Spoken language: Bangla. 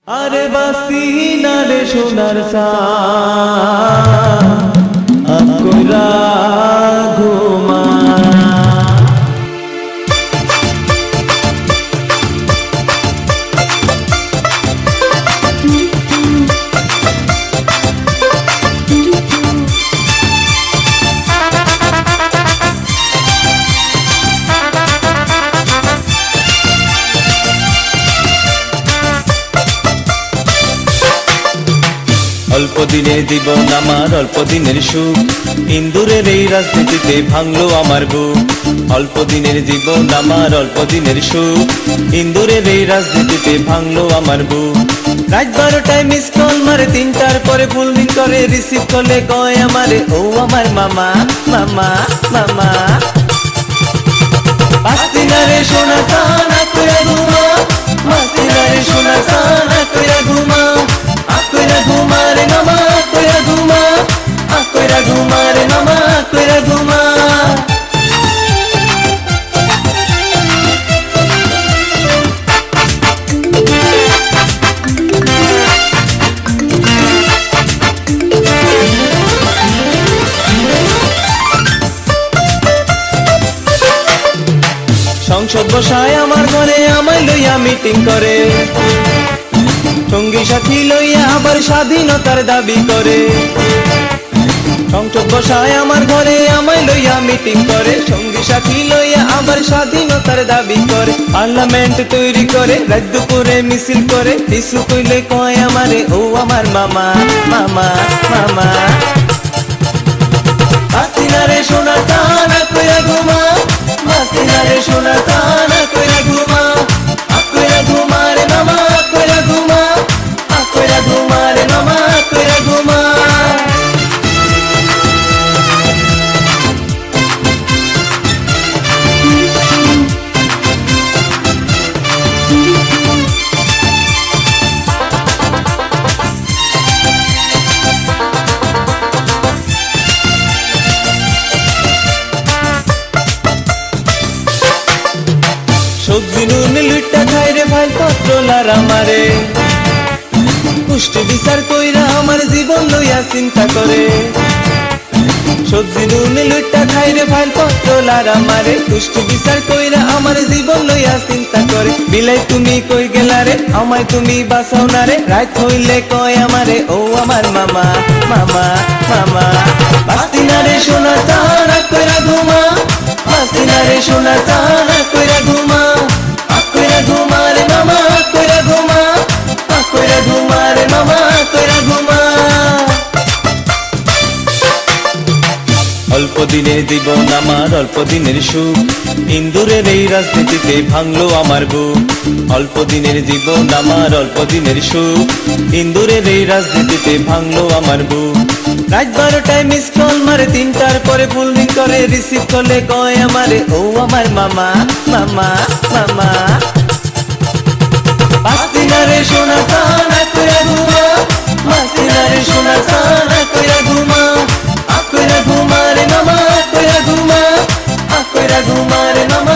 আরে বাস্তি না রে সোনার সা কইরা ঘুমা অল্প দিনের জীবন আমার অল্প দিনের সুখ ইন্দুরের এই রাজনীতিতে ভাঙলো আমার বুক অল্প দিনের জীবন আমার অল্প দিনের সুখ ইন্দুরের এই রাজনীতিতে ভাঙলো আমার বুক রাত 12টায় মিস কল মারে 3টার পরে ফুল রিং করে রিসিভ করলে কয় আমারে ও আমার মামা মামা মামা পাস্তিনারে সোনা কানা কইরা ঘুমা পাস্তিনারে সোনা কানা কইরা ঘুমা কইরা ঘুমা রে মামা কইরা ঘুমা কইরা ঘুমা রে মামা কইরা ঘুমা সংসদ বসায় আমার ঘরে আমায় লইয়া মিটিং করে সঙ্গী সাথী লইয়া আবার স্বাধীনতার দাবি করে সংসদ বসায় আমার ঘরে আমায় লইয়া মিটিং করে সঙ্গী সাথী লইয়া আবার স্বাধীনতার দাবি করে পার্লামেন্ট তৈরি করে রাত দুপুরে মিছিল করে কিছু কইলে কয় আমারে ও আমার মামা মামা মামা পাস্তিনারে সোনার কানা কইরা ঘুমা পাস্তিনারে সোনার কানা কইরা ঘুমা কইরা ঘুমা রে মামা কইরা ঘুমা কইরা ঘুমা রে মামা কইরা ঘুমা সবজি নুন লুইটা খাই রে ভাই পত্রলার আমারে পুষ্টি বিচার কইরা আমার জীবন লইয়া চিন্তা করে সবজি নুন লুইটা খাই রে ভাই পত্রলার আমারে পুষ্টি বিচার কইরা আমার জীবন লইয়া চিন্তা করে বিলাই তুমি কই গেলা রে আমায় তুমি বাঁচাও না রে রাত হইলে কয় আমারে ও আমার মামা মামা মামা পাস্তিনারে সোনা কানা কইরা ঘুমা পাস্তিনারে সোনা কানা কইরা ঘুমা কইরা ঘুমা রে মামা কইরা ঘুমা কইরা ঘুমা রে মামা কইরা ঘুমা অল্প দিনের জীবন আমার অল্প দিনের সুখ ইন্দুরের এই রাজনীতিতে ভাঙলো আমার বুক অল্প দিনের জীবন আমার অল্প দিনের সুখ ইন্দুরের এই রাজনীতিতে ভাঙলো আমার বুক রাত 12টায় মিস কল মারে 3টার পরে ফুল রিং করে রিসিভ করলে কয় আমারে ও আমার মামা মামা মামা পাস্তিনারে সোনা কানা কইরা ঘুমা পাস্তিনারে সোনা কানা কইরা ঘুমা কইরা ঘুমা রে মামা কইরা ঘুমা কইরা ঘুমা রে মামা